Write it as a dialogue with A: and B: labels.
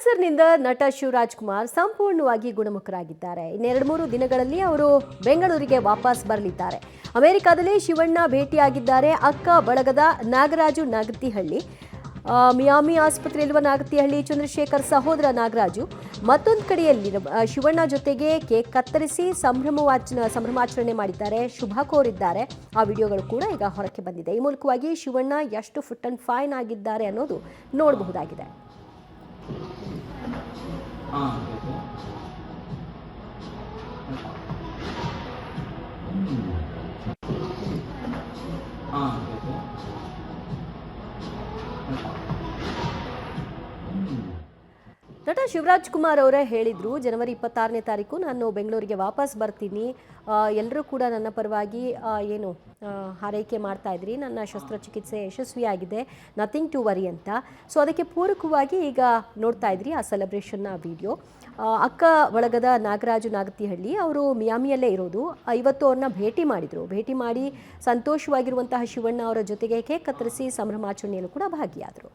A: ಕ್ಯಾನ್ಸರ್ನಿಂದ ನಟ ಶಿವರಾಜ್ ಕುಮಾರ್ ಸಂಪೂರ್ಣವಾಗಿ ಗುಣಮುಖರಾಗಿದ್ದಾರೆ. ಇನ್ನೆರಡು ಮೂರು ದಿನಗಳಲ್ಲಿ ಅವರು ಬೆಂಗಳೂರಿಗೆ ವಾಪಸ್ ಬರಲಿದ್ದಾರೆ. ಅಮೆರಿಕಾದಲ್ಲಿ ಶಿವಣ್ಣ ಭೇಟಿಯಾಗಿದ್ದಾರೆ. ಅಕ್ಕ ಬಳಗದ ನಾಗರಾಜು ನಾಗತಿಹಳ್ಳಿ, ಮಿಯಾಮಿ ಆಸ್ಪತ್ರೆಯಲ್ಲಿರುವ ನಾಗತಿಹಳ್ಳಿ ಚಂದ್ರಶೇಖರ್ ಸಹೋದರ ನಾಗರಾಜು ಮತ್ತೊಂದು ಕಡೆಯಲ್ಲಿ ಶಿವಣ್ಣ ಜೊತೆಗೆ ಕೇಕ್ ಕತ್ತರಿಸಿ ಸಂಭ್ರಮಾಚರಣೆ ಮಾಡಿದ್ದಾರೆ, ಶುಭ ಕೋರಿದ್ದಾರೆ. ಆ ವಿಡಿಯೋಗಳು ಕೂಡ ಈಗ ಹೊರಕ್ಕೆ ಬಂದಿದೆ. ಈ ಮೂಲಕವಾಗಿ ಶಿವಣ್ಣ ಎಷ್ಟು ಫಿಟ್ ಅಂಡ್ ಫೈನ್ ಆಗಿದ್ದಾರೆ ಅನ್ನೋದು ನೋಡಬಹುದಾಗಿದೆ. ನಟ ಶಿವರಾಜ್ ಕುಮಾರ್ ಅವರೇ ಹೇಳಿದ್ರು, ಜನವರಿ 26ನೇ ತಾರೀಕು ನಾನು ಬೆಂಗಳೂರಿಗೆ ವಾಪಸ್ ಬರ್ತೀನಿ. ಎಲ್ಲರೂ ಕೂಡ ನನ್ನ ಪರವಾಗಿ ಹಾರೈಕೆ ಮಾಡ್ತಾ ಇದ್ರಿ. ನನ್ನ ಶಸ್ತ್ರಚಿಕಿತ್ಸೆ ಯಶಸ್ವಿಯಾಗಿದೆ, ನಥಿಂಗ್ ಟು ವರಿ ಅಂತ. ಸೊ ಅದಕ್ಕೆ ಪೂರಕವಾಗಿ ಈಗ ನೋಡ್ತಾ ಇದ್ರಿ ಆ ಸೆಲೆಬ್ರೇಷನ್ನ ವಿಡಿಯೋ. ಅಕ್ಕ ಬಳಗದ ನಾಗರಾಜು ನಾಗತಿಹಳ್ಳಿ ಅವರು ಮಿಯಾಮಿಯಲ್ಲೇ ಇರೋದು. ಇವತ್ತು ಅವ್ರನ್ನ ಭೇಟಿ ಮಾಡಿ ಸಂತೋಷವಾಗಿರುವಂತಹ ಶಿವಣ್ಣ ಅವರ ಜೊತೆಗೆ ಕೇಕ್ ಕತ್ತರಿಸಿ ಸಂಭ್ರಮಾಚರಣೆಯಲ್ಲೂ ಕೂಡ ಭಾಗಿಯಾದರು.